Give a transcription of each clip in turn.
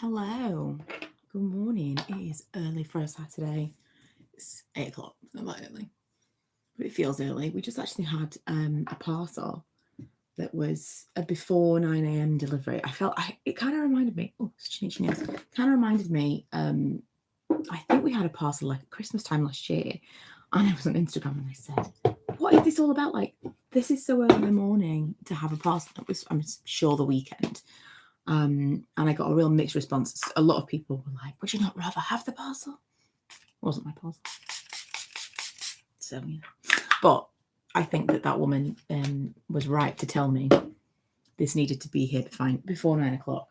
Hello, good morning. It is early for a Saturday. It's 8 o'clock, not that early, but it feels early. We just actually had a parcel that was a before 9 a.m. delivery. It kind of reminded me, kind of reminded me, I think we had a parcel like at Christmas time last year, and I was on Instagram and I said, what is this all about? Like, this is so early in the morning to have a parcel. It was, I'm sure, the weekend. And I got a real mixed response. A lot of people were like, would you not rather have the parcel? It wasn't my parcel. So, yeah. But I think that woman was right to tell me this needed to be here before 9 o'clock,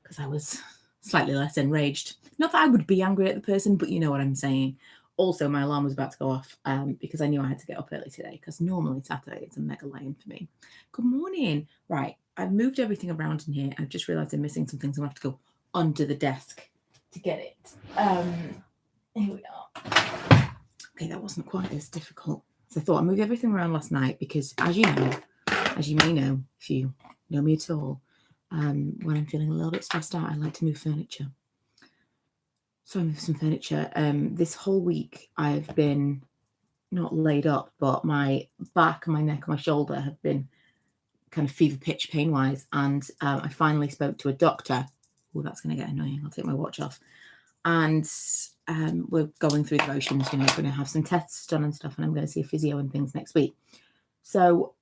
because I was slightly less enraged. Not that I would be angry at the person, but you know what I'm saying. Also, my alarm was about to go off because I knew I had to get up early today, because normally Saturday it's a mega lame for me. Good morning. Right, I've moved everything around in here. I've just realised I'm missing some things. I'm going to have to go under the desk to get it. Here we are. Okay, that wasn't quite as difficult as I thought. I moved everything around last night because, as you may know, if you know me at all, when I'm feeling a little bit stressed out, I like to move furniture. So I moved some furniture. This whole week I've been not laid up, but my back and my neck and my shoulder have been kind of fever pitch pain wise. And I finally spoke to a doctor. Oh, that's going to get annoying. I'll take my watch off. And we're going through the motions, going to have some tests done and stuff. And I'm going to see a physio and things next week. So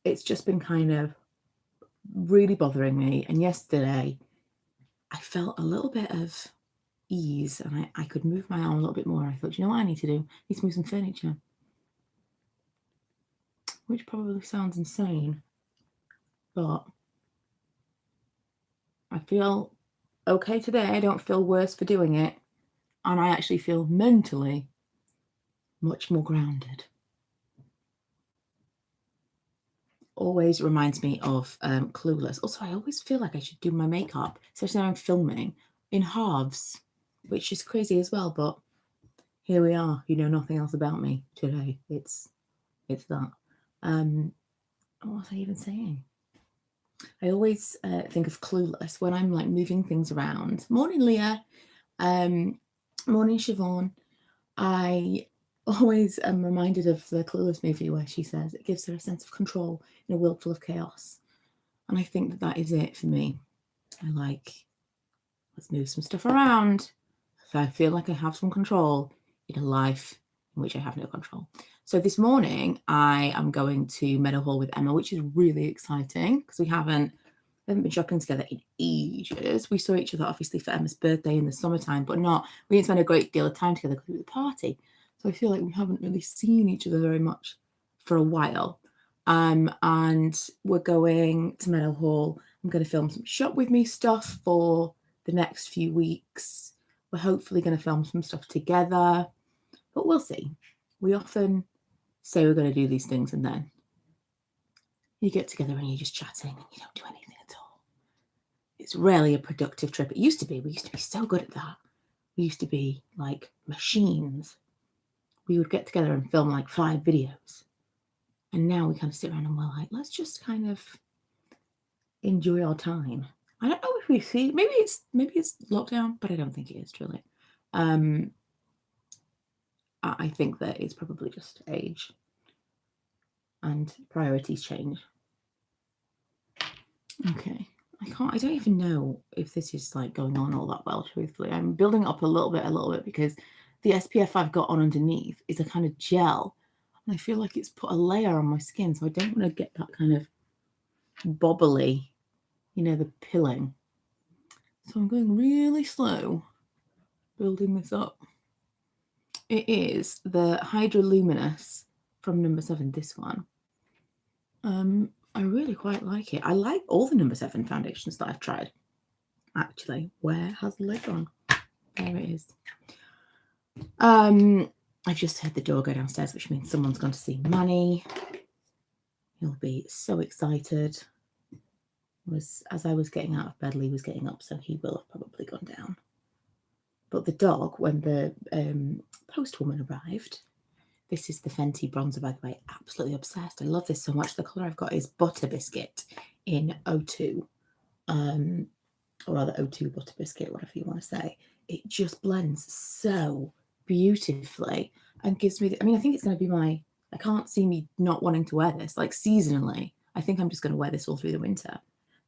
it's just been kind of really bothering me. And yesterday I felt a little bit of ease and I could move my arm a little bit more. I thought, you know what I need to do? I need to move some furniture. Which probably sounds insane, but I feel okay today. I don't feel worse for doing it. And I actually feel mentally much more grounded. Always reminds me of Clueless. Also, I always feel like I should do my makeup, especially when I'm filming, in halves, which is crazy as well. But here we are. You know nothing else about me today. It's that. What was I even saying? I always think of Clueless when I'm like moving things around. Morning, Leah. Morning, Siobhan. I always am reminded of the Clueless movie where she says it gives her a sense of control in a world full of chaos. And I think that is it for me. I like, let's move some stuff around so I feel like I have some control in a life in which I have no control. So this morning I am going to Meadowhall with Emma, which is really exciting because we haven't been shopping together in ages. We saw each other obviously for Emma's birthday in the summertime, but we didn't spend a great deal of time together because it was a party. So I feel like we haven't really seen each other very much for a while. And we're going to Meadowhall. I'm going to film some shop with me stuff for the next few weeks. We're hopefully going to film some stuff together, but we'll see. We often say we're going to do these things and then you get together and you're just chatting and you don't do anything at all. It's rarely a productive trip. It used to be. We used to be so good at that. We used to be like machines. We would get together and film like 5 videos. And now we kind of sit around and we're like, let's just kind of enjoy our time. I don't know if we see, maybe it's lockdown, but I don't think it is truly. I think that it's probably just age and priorities change. Okay. I don't even know if this is like going on all that well, truthfully. I'm building up a little bit because the SPF I've got on underneath is a kind of gel. And I feel like it's put a layer on my skin, so I don't want to get that kind of bobbly, the pilling. So I'm going really slow building this up. It is the Hydroluminous from number 7, this one. I really quite like it. I like all the number 7 foundations that I've tried. Actually, where has the lid gone? There it is. I've just heard the door go downstairs, which means someone's gone to see Manny. He'll be so excited. As I was getting out of bed, Lee was getting up, so he will have probably gone down. But the dog, when the postwoman arrived, this is the Fenty bronzer, by the way. Absolutely obsessed. I love this so much. The colour I've got is Butter Biscuit in 02. or rather O2 butter biscuit, whatever you want to say. It just blends so beautifully and gives me, I mean, I think it's going to be I can't see me not wanting to wear this, like seasonally. I think I'm just going to wear this all through the winter.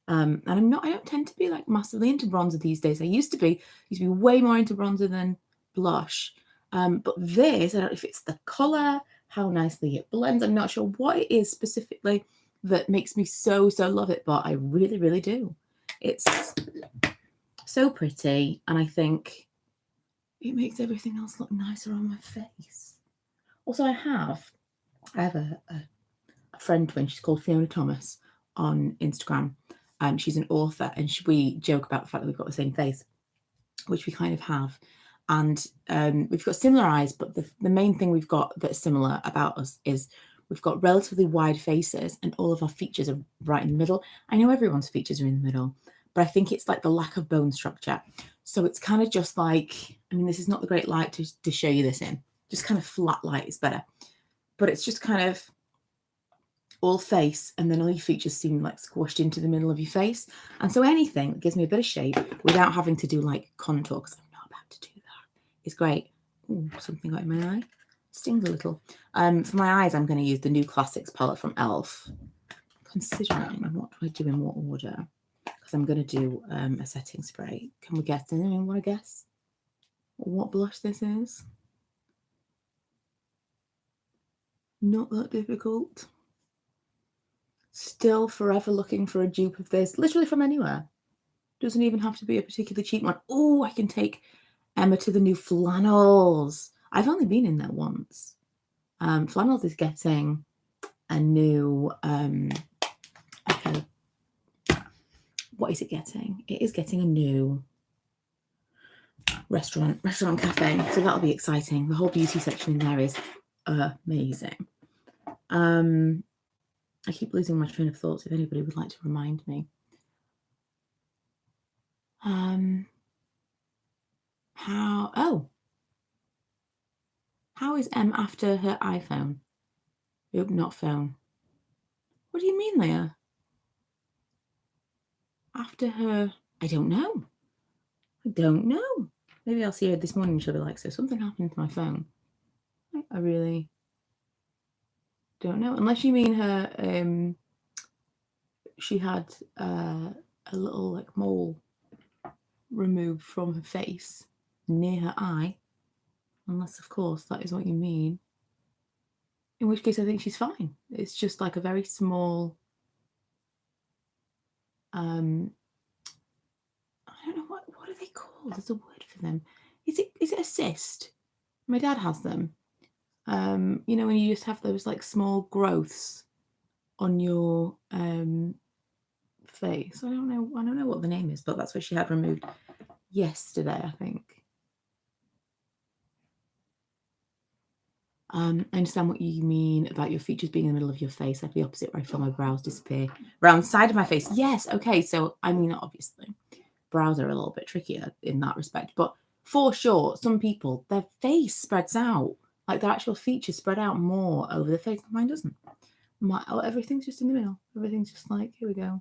And I don't tend to be like massively into bronzer these days. I used to be way more into bronzer than blush. But this, I don't know if it's the colour, how nicely it blends. I'm not sure what it is specifically that makes me so love it, but I really, really do. It's so pretty, and I think it makes everything else look nicer on my face. Also, I have a friend twin. She's called Fiona Thomas on Instagram. She's an author, and we joke about the fact that we've got the same face, which we kind of have. And we've got similar eyes, but the main thing we've got that's similar about us is we've got relatively wide faces, and all of our features are right in the middle. I know everyone's features are in the middle, but I think it's like the lack of bone structure. So it's kind of just like, I mean, this is not the great light to show you this in. Just kind of flat light is better. But it's just kind of all face, and then all your features seem like squashed into the middle of your face. And so anything that gives me a bit of shape without having to do like contour, because I'm not about to do that, is great. Ooh, something got in my eye. Stings a little. For my eyes, I'm going to use the New Classics palette from e.l.f. Considering what do I do in what order? Because I'm going to do a setting spray. Can we guess? Anyone want to guess what blush this is? Not that difficult. Still forever looking for a dupe of this, literally from anywhere. Doesn't even have to be a particularly cheap one. Oh, I can take Emma to the new flannels. I've only been in there once. Flannels is getting a new okay. What is it getting? It is getting a new restaurant cafe. So that'll be exciting. The whole beauty section in there is amazing. I keep losing my train of thoughts. If anybody would like to remind me. How is M after her iPhone? Nope, not phone. What do you mean, Leah? After her, I don't know. Maybe I'll see her this morning and she'll be like, so something happened to my phone. I really don't know. Unless you mean her, she had a little like mole removed from her face near her eye. Unless, of course, that is what you mean. In which case, I think she's fine. It's just like a very small, I don't know, what are they called? There's a word for them. Is it a cyst? My dad has them. You know, when you just have those like small growths on your face. I don't know what the name is, but that's what she had removed yesterday, I think. I understand what you mean about your features being in the middle of your face. I have the opposite where I feel my brows disappear around the side of my face. Yes, okay. So, I mean, obviously, brows are a little bit trickier in that respect. But for sure, some people, their face spreads out. Like their actual features spread out more over the face. Mine doesn't. Everything's just in the middle. Everything's just like, here we go.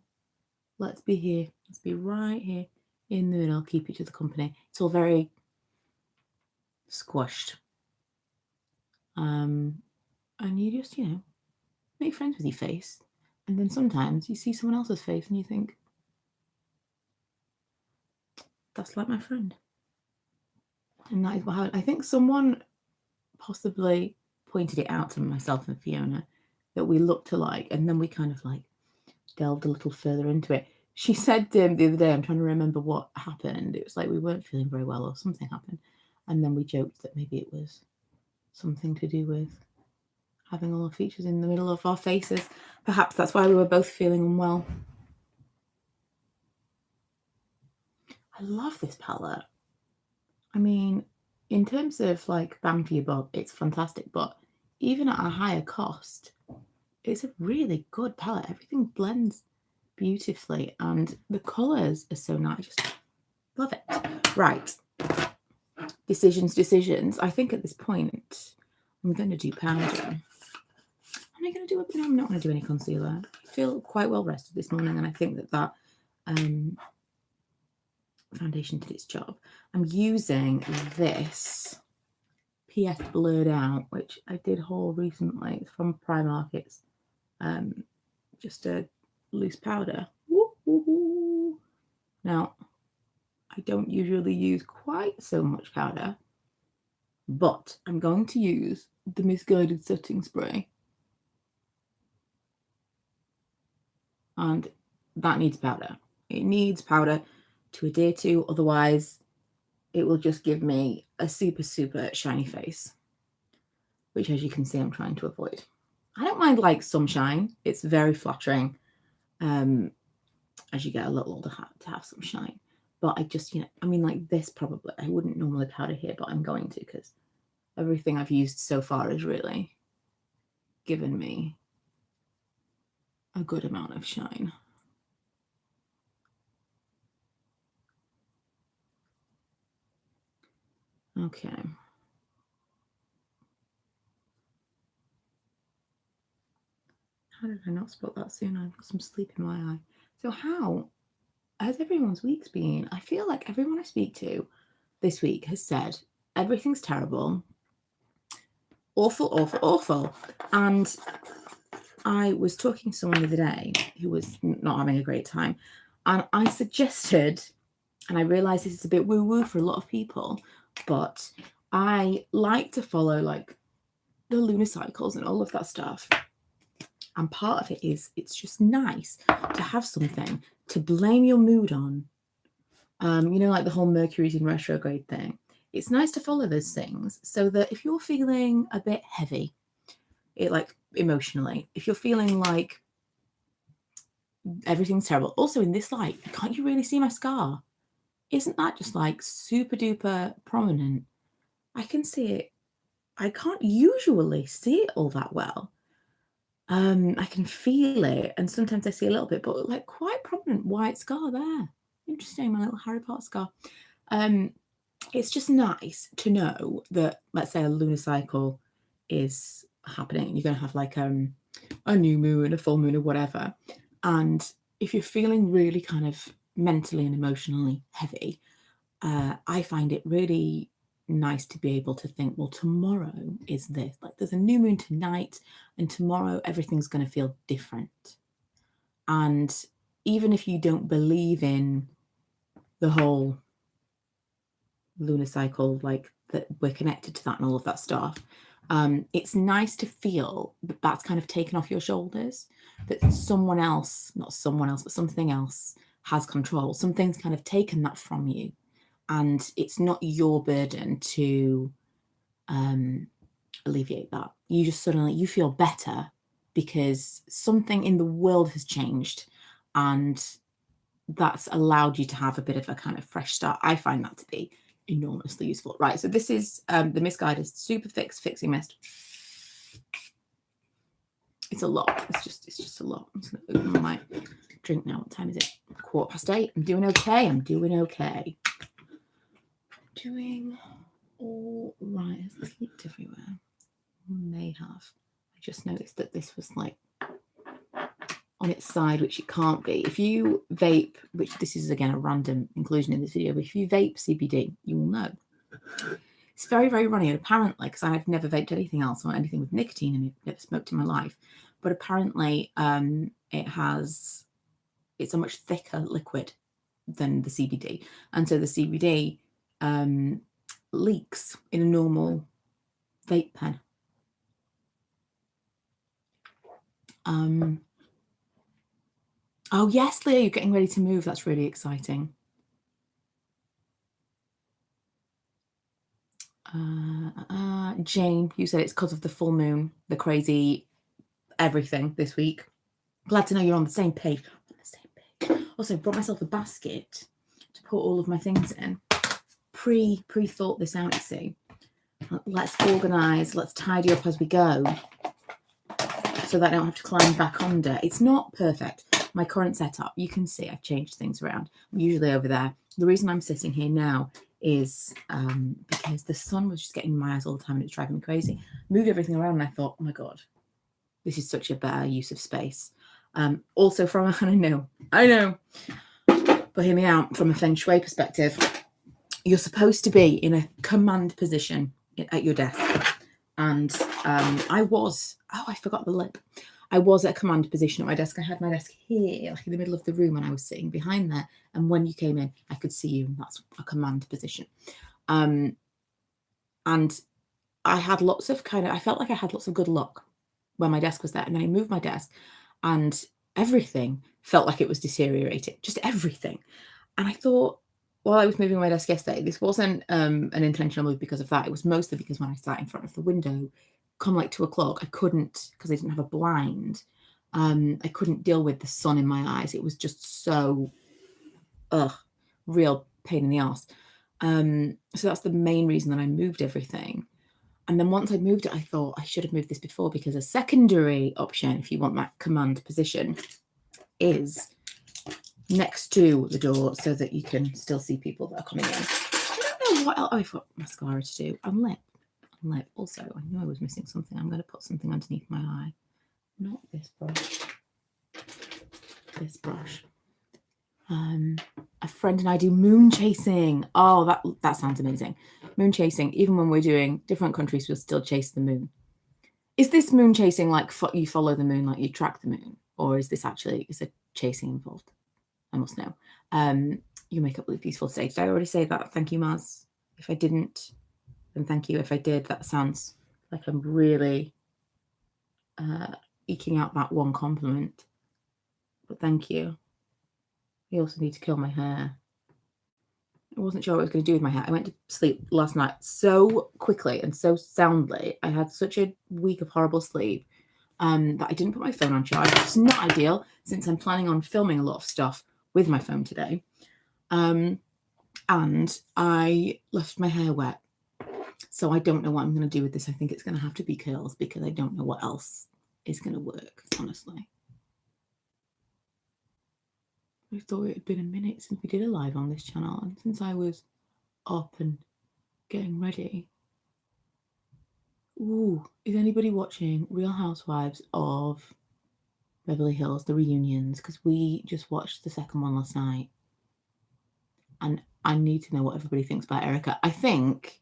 Let's be here. Let's be right here in the middle. Keep each other company. It's all very squashed. And you just, make friends with your face. And then sometimes you see someone else's face and you think, that's like my friend. And that is what happened. I think someone possibly pointed it out to myself and Fiona that we looked alike. And then we kind of like delved a little further into it. She said the other day, I'm trying to remember what happened. It was like we weren't feeling very well or something happened. And then we joked that maybe it was something to do with having all our features in the middle of our faces. Perhaps that's why we were both feeling unwell. I love this palette. I mean, in terms of like bang for your buck, it's fantastic, but even at a higher cost, it's a really good palette. Everything blends beautifully and the colours are so nice. I just love it. Right. Decisions. I think at this point, I'm going to do powder. Am I going to do it? No, I'm not going to do any concealer. I feel quite well rested this morning, and I think that foundation did its job. I'm using this PS Blurred Out, which I did haul recently. It's from Primark. It's just a loose powder. Woo-hoo-hoo. Now, I don't usually use quite so much powder, but I'm going to use the Misguided Setting Spray. And that needs powder. It needs powder to adhere to, otherwise it will just give me a super, super shiny face, which, as you can see, I'm trying to avoid. I don't mind like some shine. It's very flattering as you get a little older to have some shine. But I just, I mean, like this probably, I wouldn't normally powder here, but I'm going to, because everything I've used so far has really given me a good amount of shine. Okay. How did I not spot that sooner? I've got some sleep in my eye. So how has everyone's weeks been? I feel like everyone I speak to this week has said everything's terrible. Awful, awful, awful. And I was talking to someone the other day who was not having a great time. And I suggested, and I realise this is a bit woo-woo for a lot of people, but I like to follow like the lunar cycles and all of that stuff. And part of it is it's just nice to have something to blame your mood on. Like the whole Mercury's in retrograde thing. It's nice to follow those things so that if you're feeling a bit heavy, like emotionally, if you're feeling like everything's terrible. Also in this light, can't you really see my scar? Isn't that just like super duper prominent? I can see it. I can't usually see it all that well. I can feel it, and sometimes I see a little bit, but like quite prominent white scar there. Interesting, my little Harry Potter scar. It's just nice to know that, let's say, a lunar cycle is happening. You're going to have like a new moon, a full moon, or whatever. And if you're feeling really kind of mentally and emotionally heavy, I find it really nice to be able to think, well, tomorrow is this. Like there's a new moon tonight, and tomorrow everything's going to feel different. And even if you don't believe in the whole lunar cycle, like that we're connected to that and all of that stuff, it's nice to feel that that's kind of taken off your shoulders, that someone else, not someone else, but something else has control. Something's kind of taken that from you, and it's not your burden to alleviate that. You just suddenly, you feel better because something in the world has changed, and that's allowed you to have a bit of a kind of fresh start. I find that to be enormously useful. Right, so this is the Misguided Super Fix Fixing Mist. It's a lot. It's just a lot. I'm just going to open my drink now. What time is it? 8:15. I'm doing okay. I'm doing okay. Doing all right. Has this leaked everywhere? May have. I just noticed that this was like on its side, which it can't be. If you vape, which this is again a random inclusion in this video, but if you vape CBD, you will know. It's very, very runny. And apparently, because I've never vaped anything else or anything with nicotine in it, never smoked in my life, but apparently it's a much thicker liquid than the CBD. And so the CBD leaks in a normal vape pen. Oh yes, Leah, you're getting ready to move. That's really exciting. Jane, you said it's because of the full moon, the crazy everything this week. Glad to know you're on the same page. Also, brought myself a basket to put all of my things in. Pre-thought this out, you see. Let's organise, let's tidy up as we go so that I don't have to climb back under. It's not perfect. My current setup, you can see I've changed things around. I'm usually over there. The reason I'm sitting here now is because the sun was just getting in my eyes all the time and it's driving me crazy. Moved everything around and I thought, oh my God, this is such a better use of space. Also from, I know, But hear me out, from a feng shui perspective, you're supposed to be in a command position at your desk. And I forgot the lip. I was at a command position at my desk. I had my desk here, like in the middle of the room, and I was sitting behind there. And when you came in, I could see you, and that's a command position. And I had lots of I felt like I had lots of good luck when my desk was there. And then I moved my desk, and everything felt like it was deteriorating, just everything. And I thought, while I was moving my desk yesterday, this wasn't an intentional move because of that. It was mostly because when I sat in front of the window, come like 2 o'clock, I couldn't, because I didn't have a blind, I couldn't deal with the sun in my eyes. It was just so, real pain in the ass. So that's the main reason that I moved everything. And then once I moved it, I thought I should have moved this before, because a secondary option, if you want that command position, is next to the door so that you can still see people that are coming in. I don't know what else. I've got mascara to do. And lip. Also, I knew I was missing something. I'm going to put something underneath my eye. Not this brush. This brush. A friend and I do moon chasing. Oh, that sounds amazing. Moon chasing. Even when we're doing different countries, we'll still chase the moon. Is this moon chasing like you follow the moon, like you track the moon? Or is this actually, is a chasing involved? I must know. Your makeup look beautiful today. Did I already say that? Thank you, Maz. If I didn't, then thank you. If I did, that sounds like I'm really eking out that one compliment. But thank you. You also need to curl my hair. I wasn't sure what I was going to do with my hair. I went to sleep last night so quickly and so soundly. I had such a week of horrible sleep that I didn't put my phone on charge. It's not ideal, since I'm planning on filming a lot of stuff with my phone today. And I left my hair wet. So I don't know what I'm going to do with this. I think it's going to have to be curls, because I don't know what else is going to work, honestly. I thought it had been a minute since we did a live on this channel, and since I was up and getting ready. Ooh, is anybody watching Real Housewives of Beverly Hills, the reunions? Because we just watched the second one last night, and I need to know what everybody thinks about Erica. I think,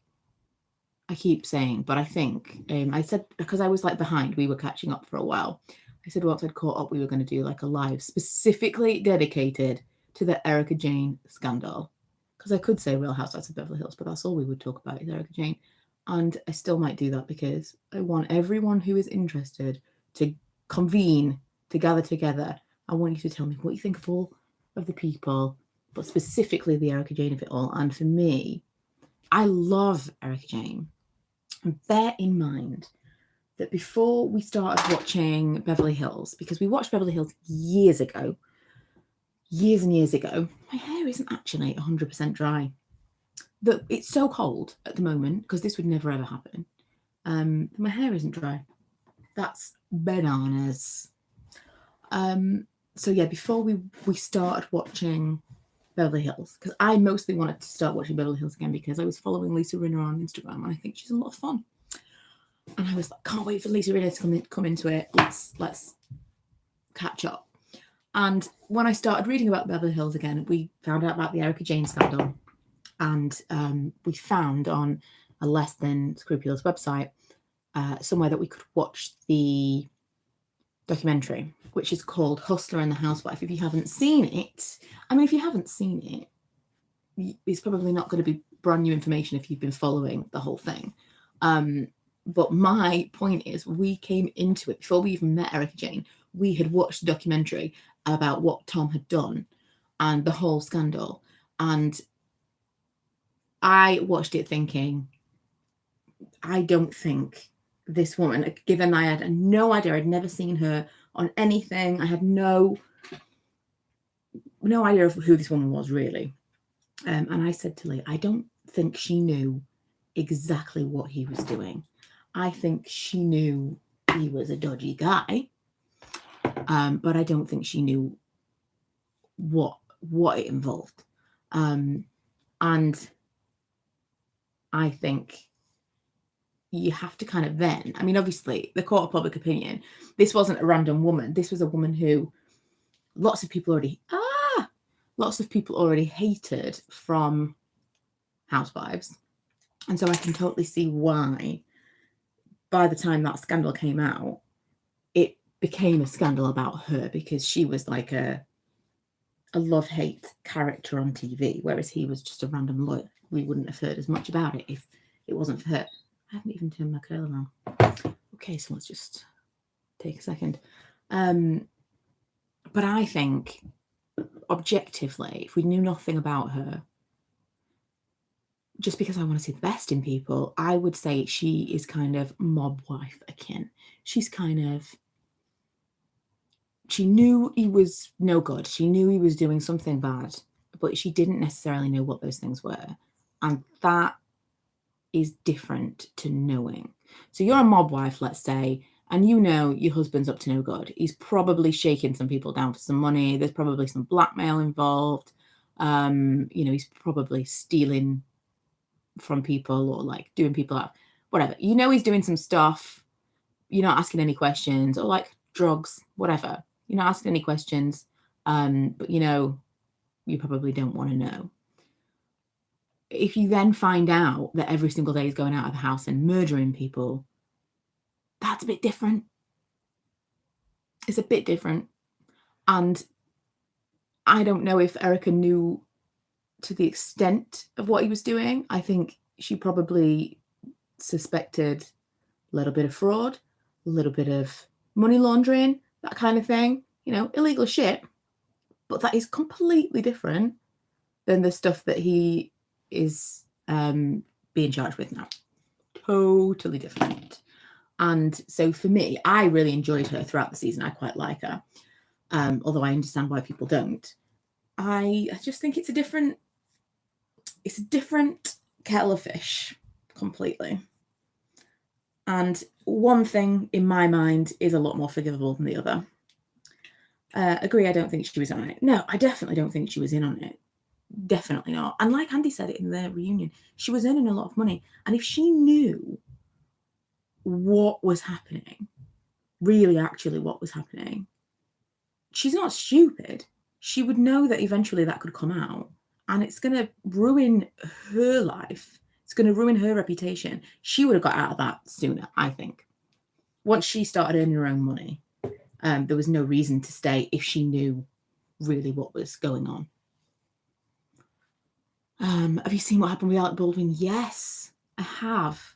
I keep saying, but I think, I said, because I was like behind, we were catching up for a while. I said once I'd caught up, we were going to do like a live specifically dedicated to the Erica Jane scandal. Because I could say Real Housewives of Beverly Hills, but that's all we would talk about is Erica Jane. And I still might do that, because I want everyone who is interested to convene, to gather together. I want you to tell me what you think of all of the people, but specifically the Erica Jane of it all. And for me, I love Erica Jane. And bear in mind that before we started watching Beverly Hills, because we watched Beverly Hills years ago, years and years ago, my hair isn't actually 100% dry. It's so cold at the moment, because this would never ever happen. My hair isn't dry. That's bananas. So yeah, before we started watching Beverly Hills, because I mostly wanted to start watching Beverly Hills again because I was following Lisa Rinna on Instagram, and I think she's a lot of fun. And I was like, can't wait for Lisa Rinna to come into it. Let's catch up. And when I started reading about Beverly Hills again, we found out about the Erica Jane scandal. And we found on a less than scrupulous website somewhere that we could watch the documentary, which is called Hustler and the Housewife. If you haven't seen it, if you haven't seen it, it's probably not going to be brand new information if you've been following the whole thing. But my point is, we came into it before we even met Erica Jane. We had watched a documentary about what Tom had done and the whole scandal. And I watched it thinking, I don't think this woman, given I had no idea, I'd never seen her on anything. I had no idea of who this woman was, really. And I said to Lee, I don't think she knew exactly what he was doing. I think she knew he was a dodgy guy, but I don't think she knew what it involved. And I think you have to kind of then, obviously, the court of public opinion, this wasn't a random woman. This was a woman who lots of people already, lots of people already hated from Housewives. And so I can totally see why, by the time that scandal came out, it became a scandal about her, because she was like a love-hate character on TV, whereas he was just a random lawyer. We wouldn't have heard as much about it if it wasn't for her. I haven't even turned my curler on. Okay, so let's just take a second. But I think, objectively, if we knew nothing about her, just because I want to see the best in people, I would say she is kind of mob wife akin. She's kind of, she knew he was no good. She knew he was doing something bad, but she didn't necessarily know what those things were. And that is different to knowing. So you're a mob wife, let's say, and you know your husband's up to no good. He's probably shaking some people down for some money. There's probably some blackmail involved. He's probably stealing from people or like doing people out, whatever. You know he's doing some stuff. You're not asking any questions, or like drugs, whatever. You're not asking any questions, but you probably don't want to know. If you then find out that every single day he's going out of the house and murdering people, that's a bit different. It's a bit different. And I don't know if Erica knew to the extent of what he was doing. I think she probably suspected a little bit of fraud, a little bit of money laundering, that kind of thing, illegal shit. But that is completely different than the stuff that he is being charged with now. Totally different. And so for me, I really enjoyed her throughout the season. I quite like her, although I understand why people don't. I just think it's a different kettle of fish completely. And one thing in my mind is a lot more forgivable than the other. Agree, I don't think she was on it. No, I definitely don't think she was in on it. Definitely not. And like Andy said it in the reunion, she was earning a lot of money. And if she knew what was happening, really actually what was happening, she's not stupid. She would know that eventually that could come out, and it's going to ruin her life. It's going to ruin her reputation. She would have got out of that sooner, I think. Once she started earning her own money, there was no reason to stay if she knew really what was going on. Have you seen what happened with Alec Baldwin? Yes, I have.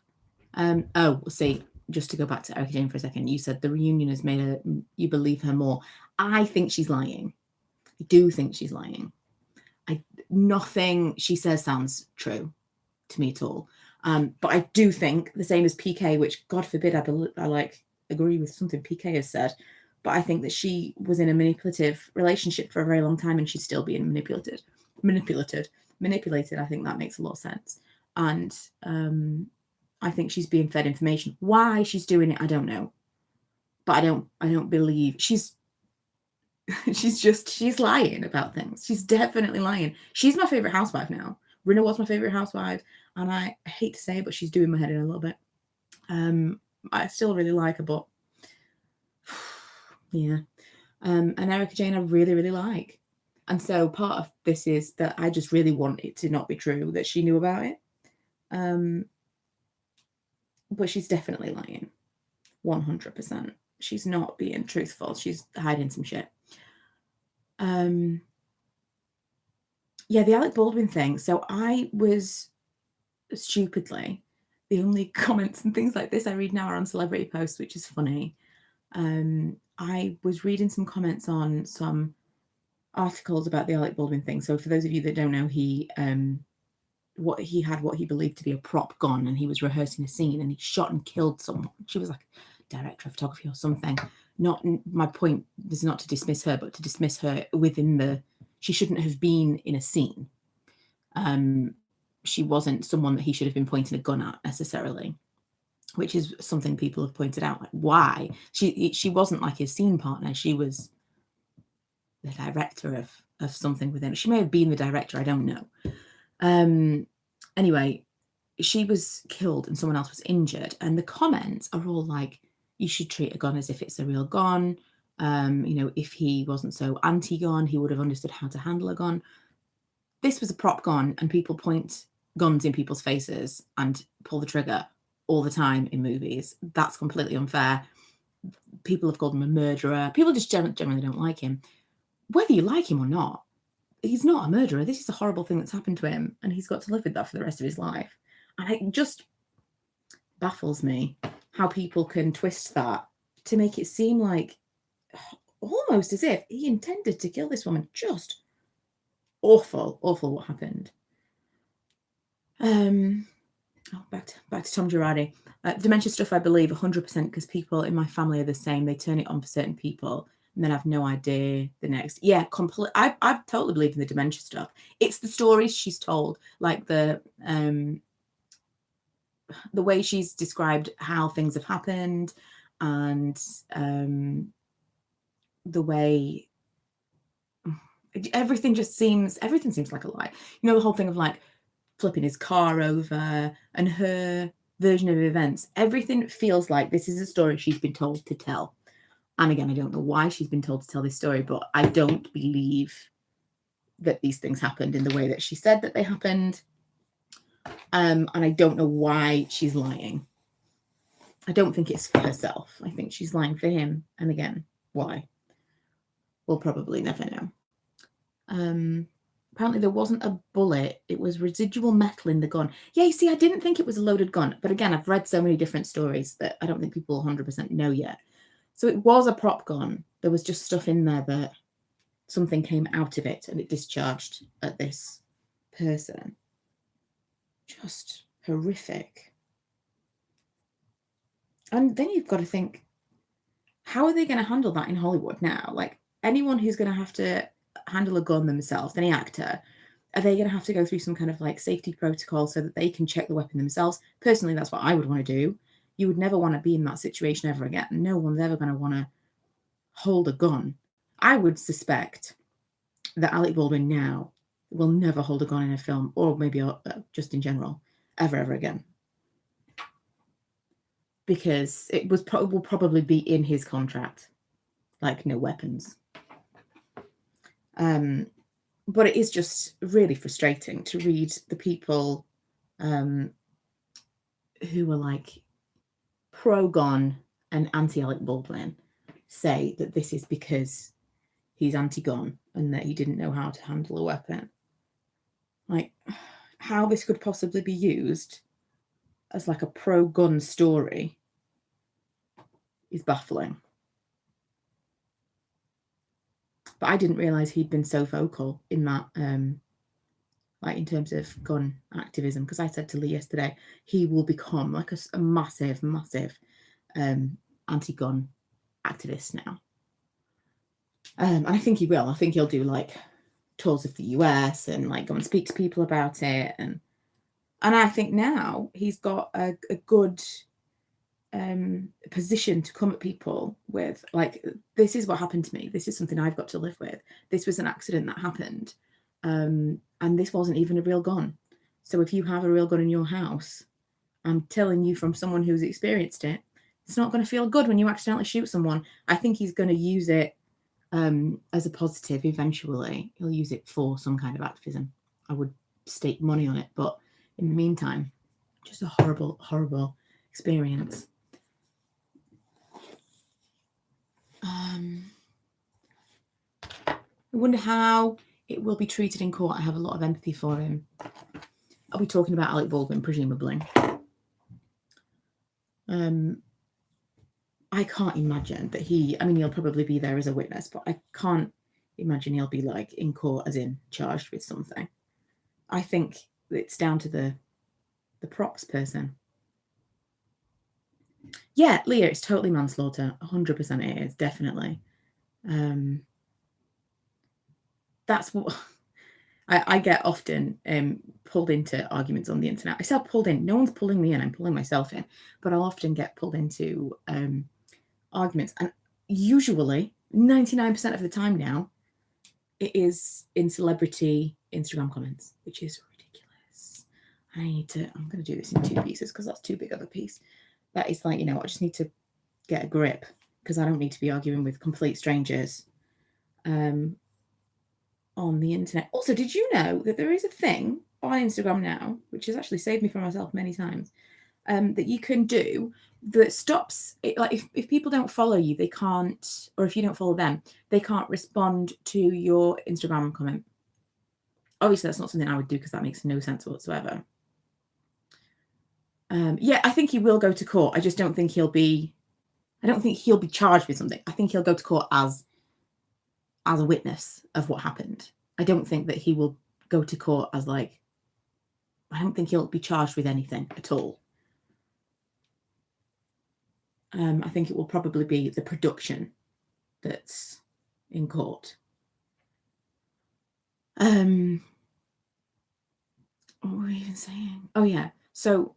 See, just to go back to Erica Jane for a second, you said the reunion has made you believe her more. I think she's lying. I do think she's lying. Nothing she says sounds true to me at all. But I do think the same as PK, which God forbid I agree with something PK has said, but I think that she was in a manipulative relationship for a very long time, and she's still being manipulated. I think that makes a lot of sense. And I think she's being fed information. Why she's doing it, I don't know. But I don't believe she's lying about things. She's definitely lying. She's my favorite housewife now. Rinna was my favorite housewife, and I hate to say it, but she's doing my head in a little bit. I still really like her, but yeah. And Erica Jane I really, really like. And so part of this is that I just really want it to not be true that she knew about it. But she's definitely lying. 100%. She's not being truthful. She's hiding some shit. The Alec Baldwin thing. So I was stupidly, the only comments and things like this I read now are on celebrity posts, which is funny. I was reading some comments on some articles about the Alec Baldwin thing. So for those of you that don't know, he what he believed to be a prop gun, and he was rehearsing a scene and he shot and killed someone. She was like director of photography or something. Not my point is not to dismiss her, but to dismiss her within she shouldn't have been in a scene. She wasn't someone that he should have been pointing a gun at necessarily, which is something people have pointed out. Like, why? She wasn't like his scene partner. She was the director of something with him. She may have been the director. I don't know. Anyway, she was killed and someone else was injured. And the comments are all like, you should treat a gun as if it's a real gun. You know, if he wasn't so anti-gun, he would have understood how to handle a gun. This was a prop gun, and people point guns in people's faces and pull the trigger all the time in movies. That's completely unfair. People have called him a murderer. People just generally don't like him. Whether you like him or not, he's not a murderer. This is a horrible thing that's happened to him, and he's got to live with that for the rest of his life. And it just baffles me how people can twist that to make it seem like almost as if he intended to kill this woman. Just awful what happened. Back to Tom Girardi. Dementia stuff, I believe 100%, because people in my family are the same. They turn it on for certain people and then have no idea the next. Yeah, I totally believe in the dementia stuff. It's the stories she's told, like the way she's described how things have happened, and the way everything seems like a lie. You know, the whole thing of like flipping his car over and her version of events. Everything feels like this is a story she's been told to tell. And again, I don't know why she's been told to tell this story, but I don't believe that these things happened in the way that she said that they happened. And I don't know why she's lying. I don't think it's for herself. I think she's lying for him. And again, why? We'll probably never know. Apparently there wasn't a bullet. It was residual metal in the gun. Yeah, you see, I didn't think it was a loaded gun. But again, I've read so many different stories that I don't think people 100% know yet. So it was a prop gun. There was just stuff in there that something came out of it and it discharged at this person. Just horrific. And then you've got to think, how are they going to handle that in Hollywood now? Like, anyone who's going to have to handle a gun themselves, any actor, are they going to have to go through some kind of like safety protocol so that they can check the weapon themselves? Personally, that's what I would want to do. You would never want to be in that situation ever again. No one's ever going to want to hold a gun. I would suspect that Alec Baldwin now will never hold a gun in a film, or maybe just in general, ever again. Because it will probably be in his contract, like no weapons. But it is just really frustrating to read the people who are like pro-gun and anti-Alec Baldwin say that this is because he's anti-gun and that he didn't know how to handle a weapon. Like, how this could possibly be used as like a pro-gun story is baffling. But I didn't realise he'd been so vocal in that, like in terms of gun activism, because I said to Lee yesterday, he will become like a massive anti-gun activist now. And I think he will. I think he'll do like tours of the US and like go and speak to people about it. And I think now he's got a good position to come at people with, like, this is what happened to me. This is something I've got to live with. This was an accident that happened. And this wasn't even a real gun. So if you have a real gun in your house, I'm telling you from someone who's experienced it, it's not going to feel good when you accidentally shoot someone. I think he's going to use it as a positive eventually. He'll use it for some kind of activism. I would stake money on it. But in the meantime, just a horrible experience. I wonder how it will be treated in court. I have a lot of empathy for him. I'll be talking about Alec Baldwin, presumably. I can't imagine that he'll probably be there as a witness, but I can't imagine he'll be like in court as in charged with something. I think it's down to the props person. Yeah, Leah, it's totally manslaughter. 100% it is, definitely. That's what I get often pulled into arguments on the internet. I say pulled in. No one's pulling me in. I'm pulling myself in. But I'll often get pulled into arguments. And usually, 99% of the time now, it is in celebrity Instagram comments, which is ridiculous. I'm going to do this in 2 pieces because that's too big of a piece. That is like, I just need to get a grip because I don't need to be arguing with complete strangers on the internet. Also, did you know that there is a thing on Instagram now, which has actually saved me from myself many times, that you can do that stops it? Like if people don't follow you, they can't, or if you don't follow them, they can't respond to your Instagram comment. Obviously, that's not something I would do because that makes no sense whatsoever. Yeah, I think he will go to court. I just don't think he'll be. I don't think he'll be charged with something. I think he'll go to court as a witness of what happened. I don't think that he will go to court as like. I don't think he'll be charged with anything at all. I think it will probably be the production that's in court. What were we even saying? Oh yeah. So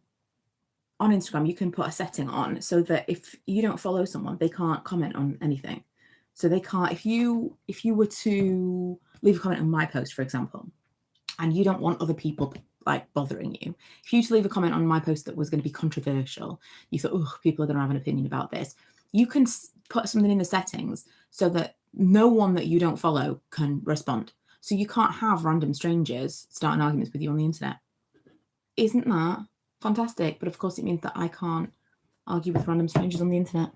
on Instagram, you can put a setting on so that if you don't follow someone, they can't comment on anything. So they can't, if you were to leave a comment on my post, for example, and you don't want other people like bothering you, if you were to leave a comment on my post that was going to be controversial, you thought, oh, people are going to have an opinion about this, you can put something in the settings so that no one that you don't follow can respond. So you can't have random strangers starting arguments with you on the internet. Isn't that fantastic? But of course it means that I can't argue with random strangers on the internet,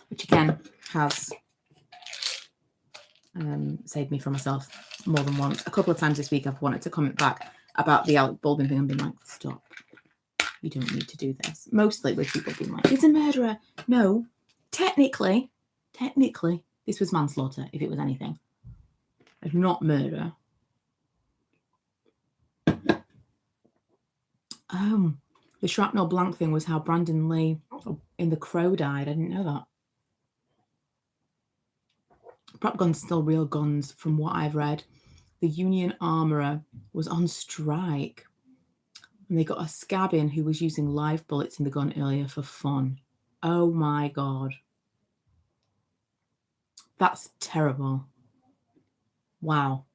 which again has saved me from myself more than once. A couple of times this week I've wanted to comment back about the Alec Baldwin thing and been like, stop, you don't need to do this. Mostly with people being like, he's a murderer. No, technically this was manslaughter if it was anything. It's not murder. The shrapnel blank thing was how Brandon Lee in The Crow died. I didn't know that. Prop guns still real guns from what I've read. The Union armourer was on strike and they got a scab in who was using live bullets in the gun earlier for fun. Oh my God. That's terrible. Wow.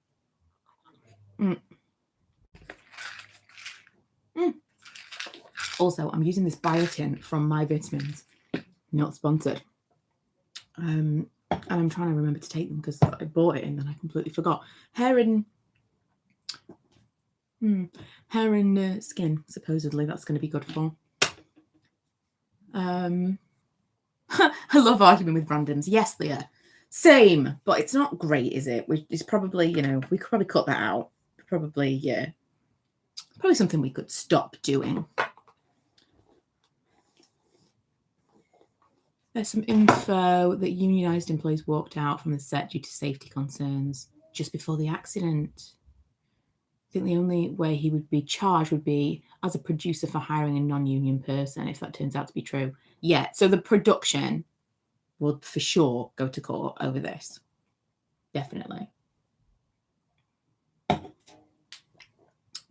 Also, I'm using this biotin from My Vitamins, not sponsored. And I'm trying to remember to take them because I bought it and then I completely forgot. Hair and skin, supposedly that's going to be good for. I love arguing with randoms. Yes, Leah. Same, but it's not great, is it? It's probably, we could probably cut that out. Probably, yeah. Probably something we could stop doing. There's some info that unionised employees walked out from the set due to safety concerns just before the accident. I think the only way he would be charged would be as a producer for hiring a non-union person, if that turns out to be true. Yeah, so the production will for sure go to court over this. Definitely.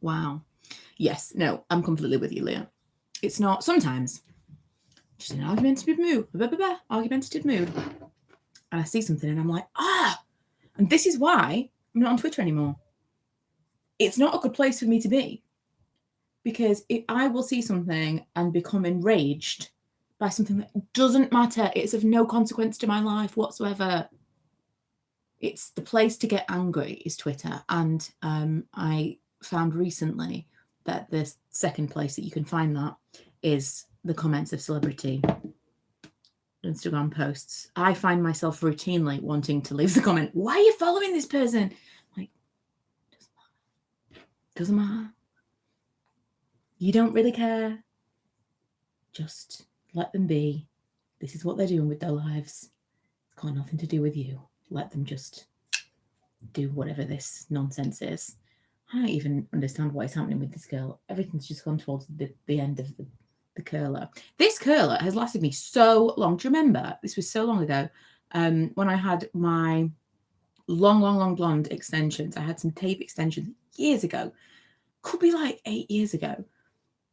Wow. Yes, no, I'm completely with you, Leah. It's not, sometimes, just an argumentative mood, argumentative mood. And I see something and I'm like, and this is why I'm not on Twitter anymore. It's not a good place for me to be. Because if I will see something and become enraged by something that doesn't matter, it's of no consequence to my life whatsoever. It's the place to get angry is Twitter. And I found recently that the second place that you can find that is the comments of celebrity Instagram posts. I find myself routinely wanting to leave the comment, why are you following this person? Like, doesn't matter. You don't really care. Just let them be. This is what they're doing with their lives. It's got nothing to do with you. Let them just do whatever this nonsense is. I don't even understand what is happening with this girl. Everything's just gone towards the end of the curler. This curler has lasted me so long. Do you remember? This was so long ago. When I had my long blonde extensions. I had some tape extensions years ago. Could be like 8 years ago.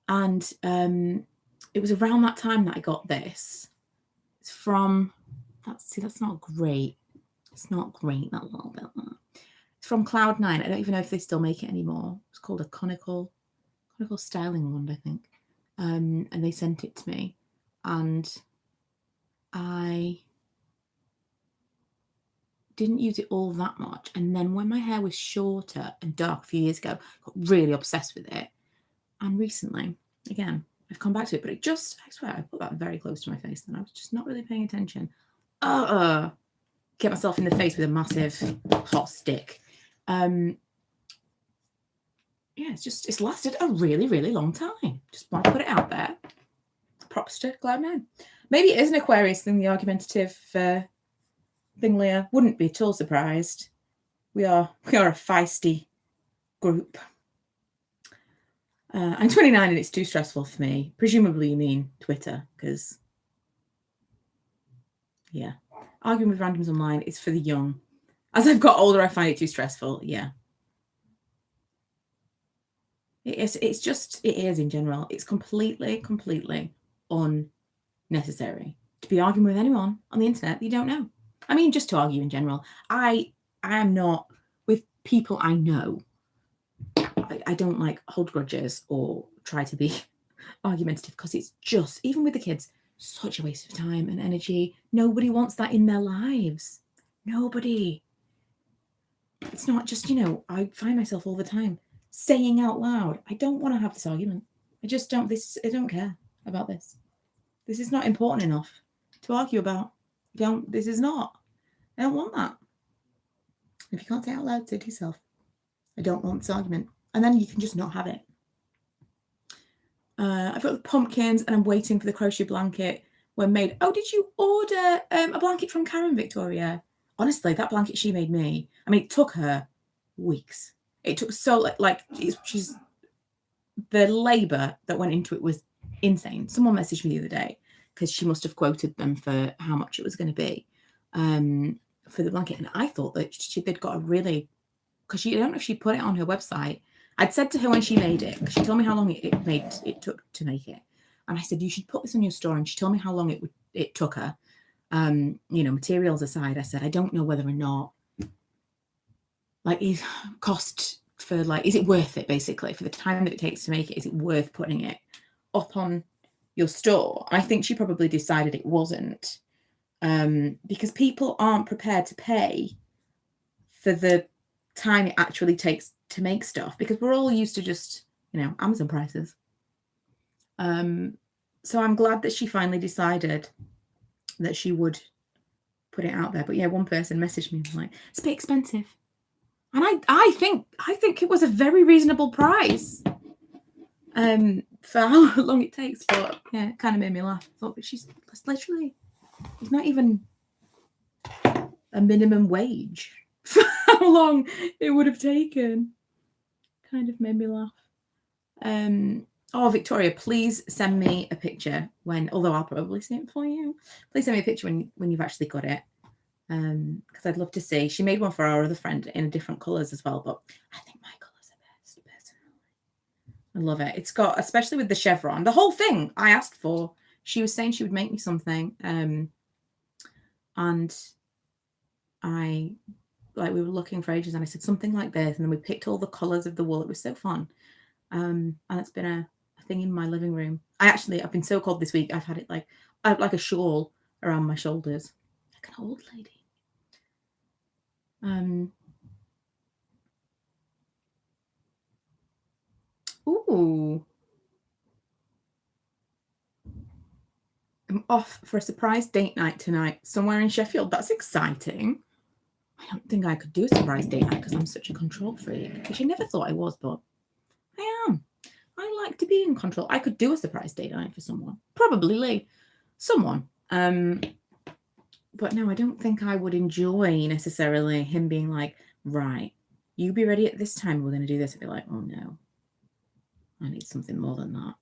And it was around that time that I got this. It's from, that's not great. It's not great, that little bit. It's from Cloud9. I don't even know if they still make it anymore. It's called a conical styling wand, I think. And they sent it to me. And I didn't use it all that much. And then when my hair was shorter and dark a few years ago, got really obsessed with it. And recently, again, I've come back to it, but I swear, I put that very close to my face and I was just not really paying attention. Get myself in the face with a massive hot stick. It's lasted a really, really long time. Just want to put it out there. Props to Cloud9. Maybe it is an Aquarius thing, the argumentative thing, Leah. Wouldn't be at all surprised. We are a feisty group. I'm 29 and it's too stressful for me. Presumably you mean Twitter, because yeah. Arguing with randoms online is for the young. As I've got older, I find it too stressful. Yeah. It is in general. It's completely unnecessary to be arguing with anyone on the internet that you don't know. I mean, just to argue in general. I am not, with people I know, I don't like hold grudges or try to be argumentative, because it's just, even with the kids, such a waste of time and energy. Nobody wants that in their lives. Nobody. It's not just, I find myself all the time saying out loud, I don't want to have this argument. I just don't. I don't care about this. This is not important enough to argue about. This is not. I don't want that. If you can't say it out loud, say it to yourself. I don't want this argument. And then you can just not have it. I've got the pumpkins and I'm waiting for the crochet blanket when made. Oh, did you order a blanket from Karen, Victoria? Honestly, that blanket she made me, I mean, it took her weeks. It took so, she's, the labour that went into it was insane. Someone messaged me the other day because she must have quoted them for how much it was going to be for the blanket. And I thought that they'd got a really, because I don't know if she put it on her website. I'd said to her when she made it, because she told me how long it took to make it. And I said, you should put this on your store. And she told me how long it took her. Materials aside, I said, I don't know whether or not, is cost for, is it worth it, basically, for the time that it takes to make it? Is it worth putting it up on your store? I think she probably decided it wasn't, because people aren't prepared to pay for the time it actually takes to make stuff, because we're all used to just, Amazon prices. So I'm glad that she finally decided that she would put it out there. But yeah, one person messaged me like, it's a bit expensive. And I think it was a very reasonable price for how long it takes. But yeah, it kind of made me laugh. I thought, but she's literally, it's not even a minimum wage for how long it would have taken. Kind of made me laugh. Oh, Victoria, please send me a picture although I'll probably see it for you. Please send me a picture when you've actually got it. Because I'd love to see. She made one for our other friend in different colours as well, but I think my colours are best, personally. I love it. It's got, especially with the chevron, the whole thing I asked for. She was saying she would make me something, and we were looking for ages, and I said something like this, and then we picked all the colours of the wool. It was so fun. And it's been a thing in my living room. I've been so cold this week. I've had it like a shawl around my shoulders, like an old lady. Ooh. I'm off for a surprise date night tonight somewhere in Sheffield. That's exciting. I don't think I could do a surprise date night because I'm such a control freak, which I never thought I was, but I am. I like to be in control. I could do a surprise date night for someone. Probably someone. But no, I don't think I would enjoy necessarily him being like, right, you be ready at this time. We're going to do this. I'd be like, oh no, I need something more than that.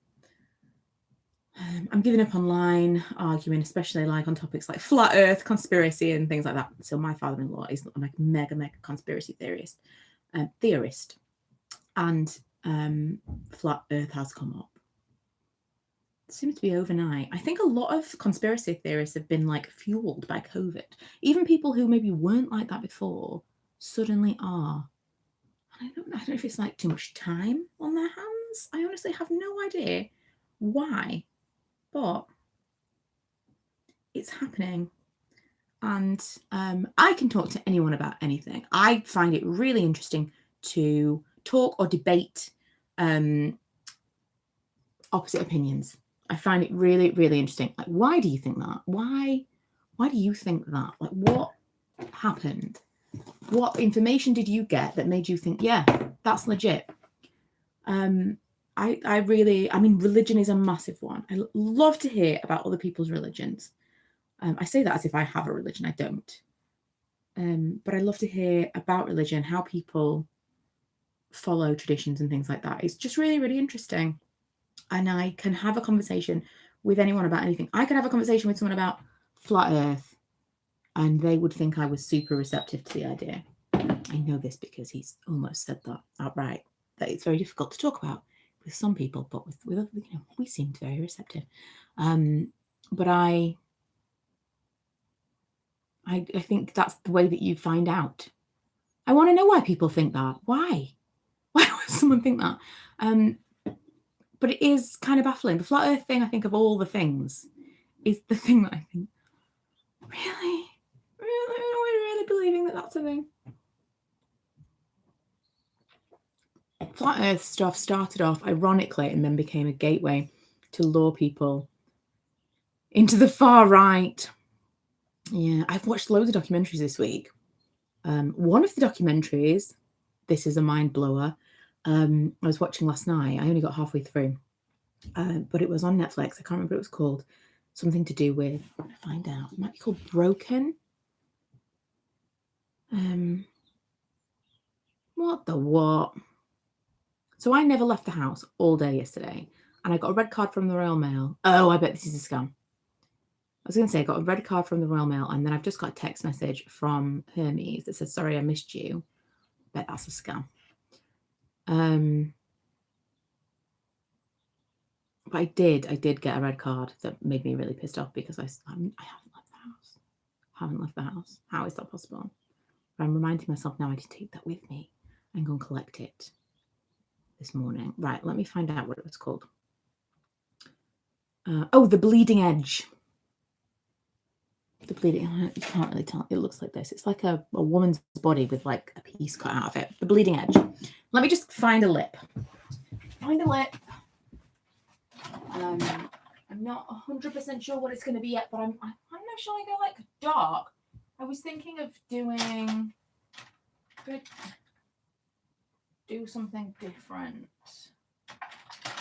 I'm giving up online arguing, especially on topics like flat earth, conspiracy and things like that. So my father-in-law is like mega conspiracy theorist. And flat earth has come up. It seems to be overnight. I think a lot of conspiracy theorists have been fueled by COVID. Even people who maybe weren't like that before suddenly are. And I don't know if it's too much time on their hands. I honestly have no idea why, but it's happening. And I can talk to anyone about anything. I find it really interesting to talk or debate opposite opinions. I find it really, really interesting. Like, why do you think that? Why do you think that? Like, what happened? What information did you get that made you think, yeah, that's legit? I mean, religion is a massive one. I love to hear about other people's religions. I say that as if I have a religion. I don't. But I love to hear about religion, how people follow traditions and things like that. It's just really, really interesting. And I can have a conversation with anyone about anything. I could have a conversation with someone about flat Earth, and they would think I was super receptive to the idea. I know this because he's almost said that outright, that it's very difficult to talk about with some people, but with other, we seemed very receptive. But I think that's the way that you find out. I want to know why people think that. Why would someone think that? But it is kind of baffling. The flat Earth thing, I think, of all the things, is the thing that I think, really, are we really believing that that's a thing? Flat Earth stuff started off ironically and then became a gateway to lure people into the far right. Yeah, I've watched loads of documentaries this week. One of the documentaries, this is a mind blower, I was watching last night. I only got halfway through, but it was on Netflix. I can't remember what it was called. Something to do with, I'm going to find out. It might be called Broken. What the what? So I never left the house all day yesterday, and I got a red card from the Royal Mail. Oh, I bet this is a scam. I was going to say I got a red card from the Royal Mail, and then I've just got a text message from Hermes that says, sorry, I missed you. I bet that's a scam. But I did get a red card that made me really pissed off because I haven't left the house. How is that possible? But I'm reminding myself now I can take that with me and go and collect it this morning. Right, let me find out what it was called. The Bleeding Edge. The bleeding, you can't really tell. It looks like this. It's like a woman's body with like a piece cut out of it. The Bleeding Edge. Let me just find a lip. I'm not 100% sure what it's going to be yet, but I'm not sure I go like dark. I was thinking of do something different.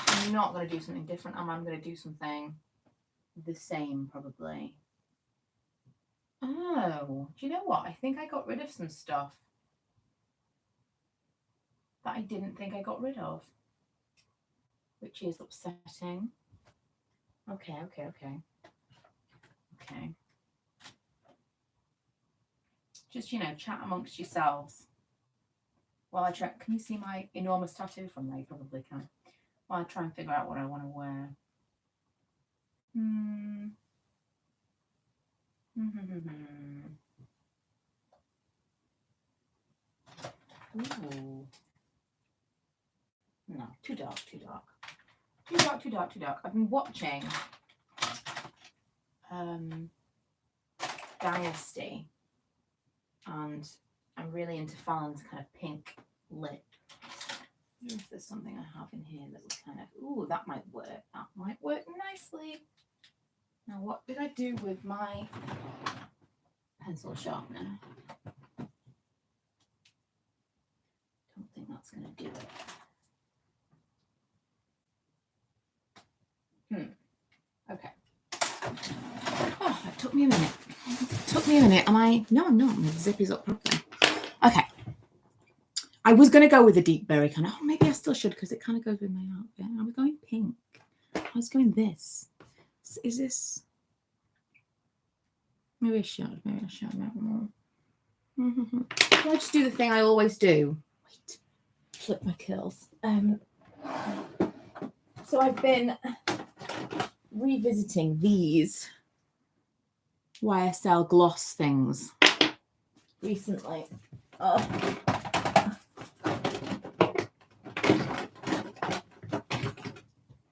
I'm not going to do something different. I'm going to do something the same probably. Oh, do you know what? I think I got rid of some stuff that I didn't think I got rid of, which is upsetting. Okay. Just, chat amongst yourselves. While I try, can you see my enormous tattoo from there? You probably can. While I try and figure out what I want to wear. Ooh. No, too dark. I've been watching Dynasty, and I'm really into Fallon's kind of pink lip. I wonder if there's something I have in here that would kind of, that might work. That might work nicely. Now, what did I do with my pencil sharpener? Don't think that's going to do it. Okay. Oh, it took me a minute. No, I'm not. My zip is up properly. Okay. I was going to go with a deep berry kind of. Oh, maybe I still should because it kind of goes with my outfit. I was going pink. I was going this. Is this? Maybe I should. I'll just do the thing I always do. Wait. Flip my curls. So I've been revisiting these YSL gloss things recently. I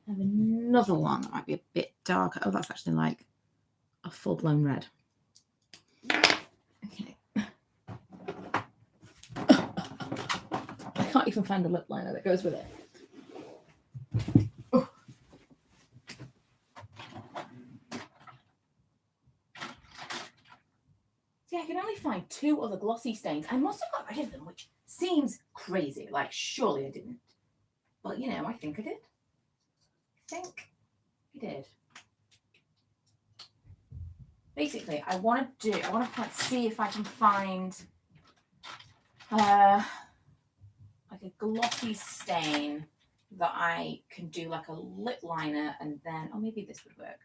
have another one that might be a bit darker. Oh, that's actually like a full-blown red. Okay. I can't even find the lip liner that goes with it. Oh. See, I can only find 2 other glossy stains. I must have got rid of them, which seems crazy. Like, surely I didn't. But, you know, I think I did. I think I did. Basically, I want to see if I can find like a glossy stain that I can do like a lip liner and then, or maybe this would work.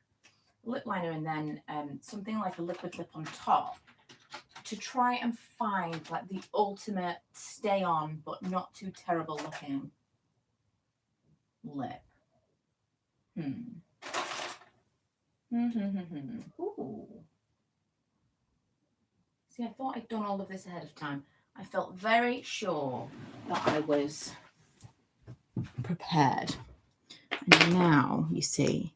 Lip liner and then something like a liquid lip on top to try and find like the ultimate stay on but not too terrible looking lip. Ooh. See, I thought I'd done all of this ahead of time. I felt very sure that I was prepared. And now, you see,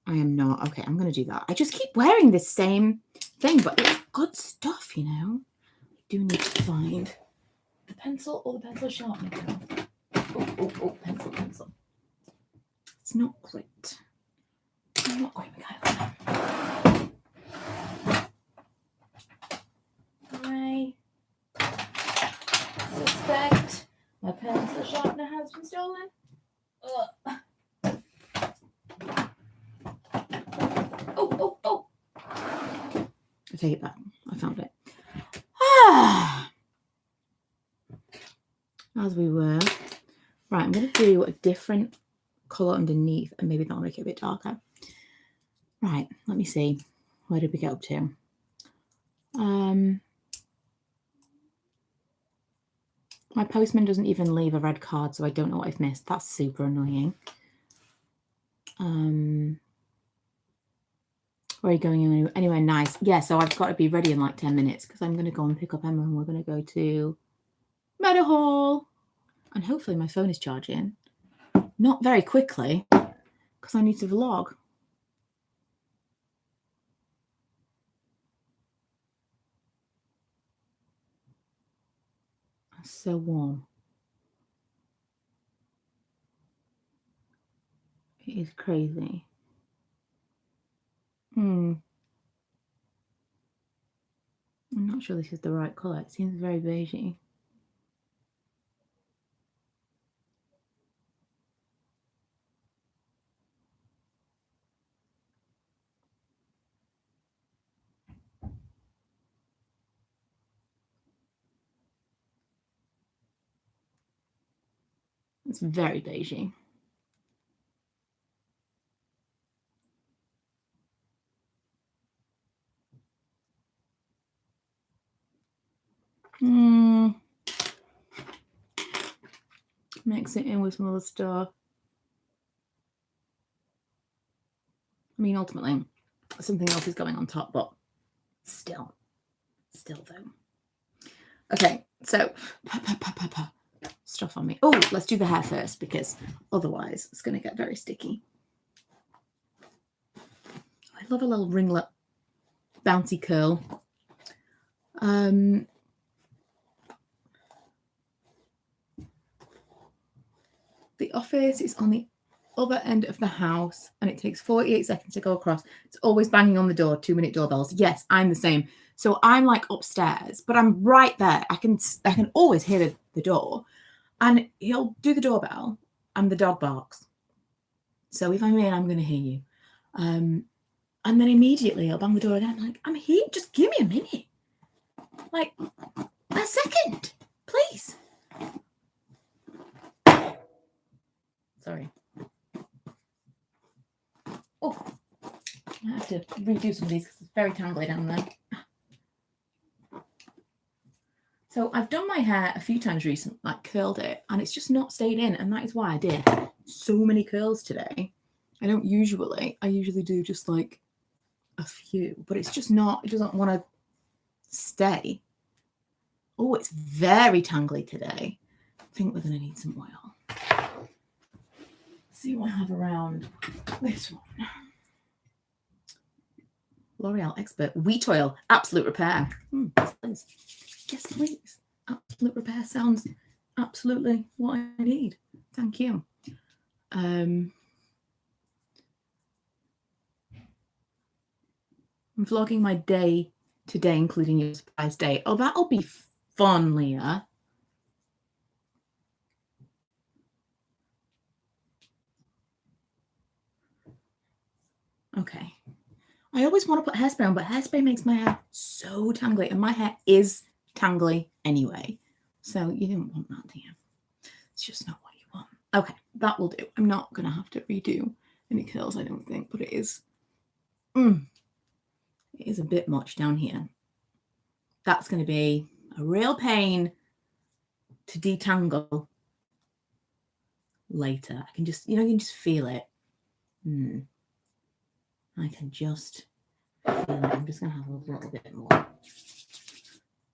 I am not. Okay, I'm going to do that. I just keep wearing this same thing, but it's good stuff, you know. I do need to find the pencil or the pencil sharpener. Oh, pencil. It's not great. I'm not great, Michaela. I suspect my pencil sharpener has been stolen. Ugh. Oh. I take it back. I found it. As we were. Right, I'm going to do a different colour underneath and maybe that'll make it a bit darker. Right, let me see. Where did we get up to? My postman doesn't even leave a red card, so I don't know what I've missed. That's super annoying. Where are you going anywhere nice? Yeah, so I've got to be ready in like 10 minutes because I'm going to go and pick up Emma and we're going to go to Meadowhall. And hopefully my phone is charging. Not very quickly because I need to vlog. It's so warm. It is crazy. I'm not sure this is the right colour. It seems very beigey. It's very beigey. Mix it in with some other stuff. I mean, ultimately, something else is going on top, but still though. Okay, so stuff on me. Oh, let's do the hair first because otherwise it's going to get very sticky. I love a little ringlet bouncy curl. The office is on the other end of the house and it takes 48 seconds to go across. It's always banging on the door, 2-minute doorbells. Yes, I'm the same. So I'm like upstairs, but I'm right there. I can always hear the door and he'll do the doorbell and the dog barks. So if I'm in, I'm going to hear you. And then immediately I'll bang the door again. I'm like, I'm here. Just give me a minute. Like a second, please. Sorry. Oh, I have to redo some of these because it's very tangly down there. So I've done my hair a few times recently, like curled it, and it's just not stayed in. And that is why I did so many curls today. I usually do just like a few, but it's just not, it doesn't want to stay. Oh, it's very tangly today. I think we're going to need some oil. Let's see what I have around this one. L'Oreal Expert Wheat Oil Absolute Repair. Yes, please. Yes, please. Absolute Repair sounds absolutely what I need. Thank you. I'm vlogging my day today, including your surprise day. Oh, that'll be fun, Leah. Okay. I always want to put hairspray on, but hairspray makes my hair so tangly, and my hair is tangly anyway. So you don't want that, do you? It's just not what you want. Okay, that will do. I'm not going to have to redo any curls, I don't think, but it is a bit much down here. That's going to be a real pain to detangle later. I can just, you can just feel it. I can just feel it. I'm just going to have a little bit more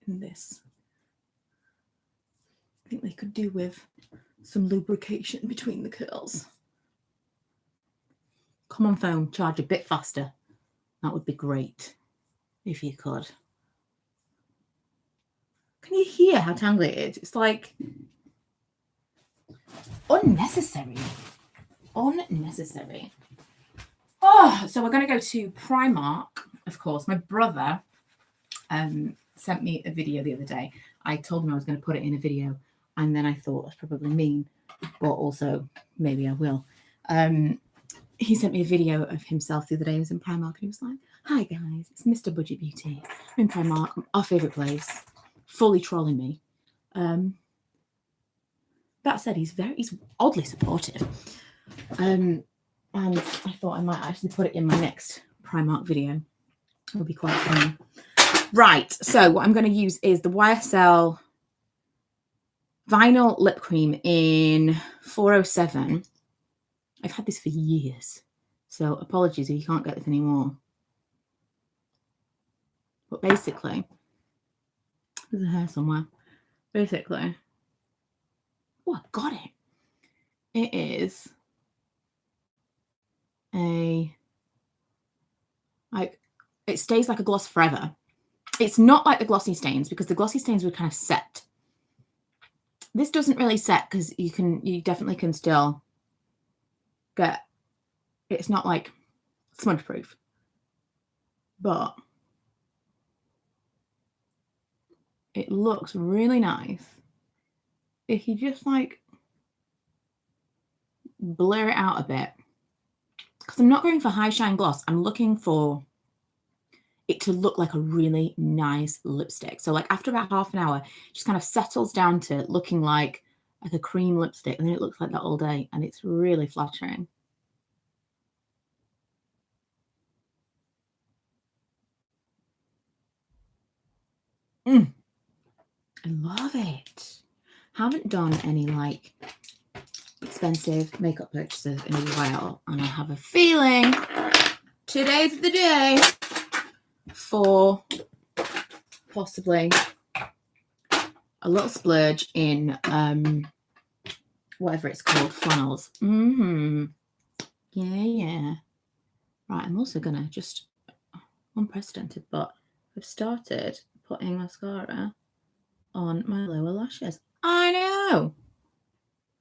in this. I think they could do with some lubrication between the curls. Come on, phone, charge a bit faster. That would be great if you could. Can you hear how tangly it is? It's like unnecessary. Unnecessary. Oh, so we're going to go to Primark, of course. My brother sent me a video the other day. I told him I was going to put it in a video, and then I thought that's probably mean, but also maybe I will. He sent me a video of himself the other day. He was in Primark, and he was like, "Hi guys, it's Mr. Budget Beauty. I'm in Primark, our favourite place." Fully trolling me. That said, he's oddly supportive. And I thought I might actually put it in my next Primark video. It'll be quite funny. Right, so what I'm going to use is the YSL Vinyl Lip Cream in 407. I've had this for years, so apologies if you can't get this anymore. But basically, there's a hair somewhere. Basically, oh, I've got it. It is it stays like a gloss forever. It's not like the glossy stains, because the glossy stains would kind of set. This doesn't really set because you definitely can still get, it's not like smudge proof, but it looks really nice if you just like blur it out a bit. Because I'm not going for high shine gloss, I'm looking for it to look like a really nice lipstick. So like after about half an hour, it just kind of settles down to looking like a cream lipstick, and then it looks like that all day, and it's really flattering. I love it. Haven't done any like expensive makeup purchases in a while, and I have a feeling today's the day for possibly a little splurge in whatever it's called, flannels. Yeah. Right, I'm also gonna just, unprecedented, but I've started putting mascara on my lower lashes. I know.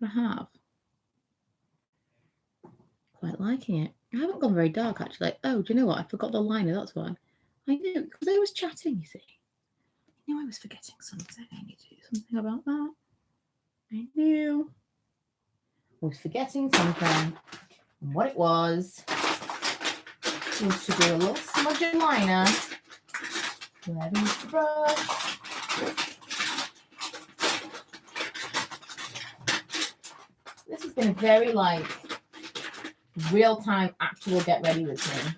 I have. Quite liking it. I haven't gone very dark actually. Oh, do you know what? I forgot the liner, that's why. I knew, because I was chatting, you see. I knew I was forgetting something. I need to do something about that. I knew I was forgetting something. And what it was to do a little smudging liner. Where is the brush? This has been a very like real-time actual get ready with me.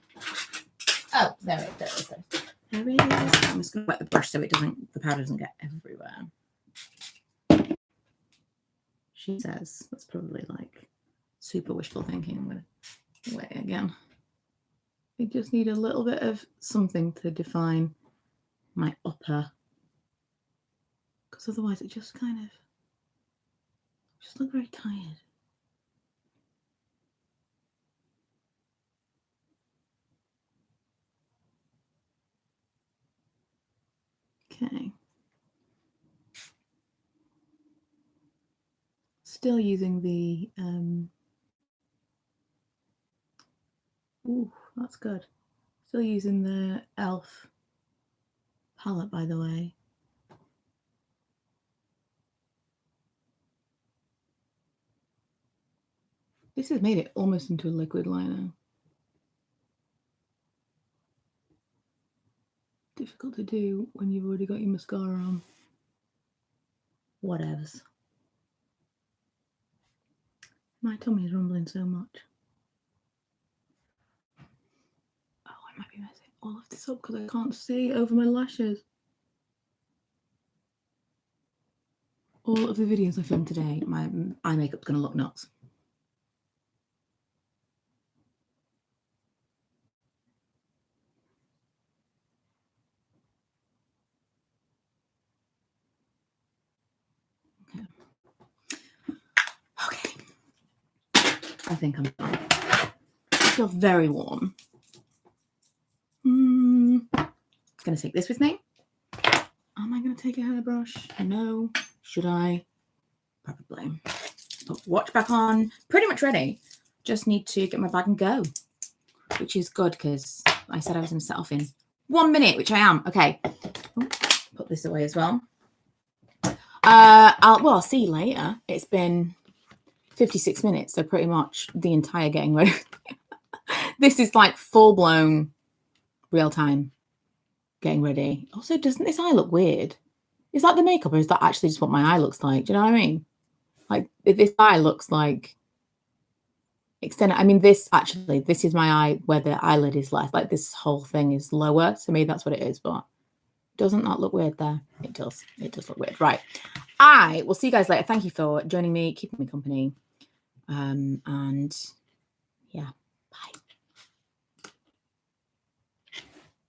Oh, there it is. There it is. I'm just gonna wet the brush so the powder doesn't get everywhere. She says that's probably like super wishful thinking. I'm gonna wet it again. I just need a little bit of something to define my upper, because otherwise it just kind of look very tired. Okay. Still using the ooh, that's good. Still using the e.l.f. palette, by the way. This has made it almost into a liquid liner. Difficult to do when you've already got your mascara on. Whatevs. My tummy is rumbling so much. Oh, I might be messing all of this up because I can't see over my lashes. All of the videos I filmed today, my eye makeup's going to look nuts. Okay. I think I'm done. I feel very warm. I'm going to take this with me. Am I going to take a hairbrush? No. Should I? Probably. Put watch back on. Pretty much ready. Just need to get my bag and go, which is good because I said I was going to set off in 1 minute, which I am. Okay. Oh, put this away as well. I'll see you later. It's been 56 minutes, so pretty much the entire getting ready. This is like full-blown real-time getting ready. Also, doesn't this eye look weird? Is that the makeup or is that actually just what my eye looks like? Do you know what I mean? Like, this eye looks like extended. I mean, this is my eye where the eyelid is left. Like, this whole thing is lower. So maybe that's what it is, but doesn't that look weird there? It does. It does look weird. Right. I will see you guys later. Thank you for joining me, keeping me company. And yeah.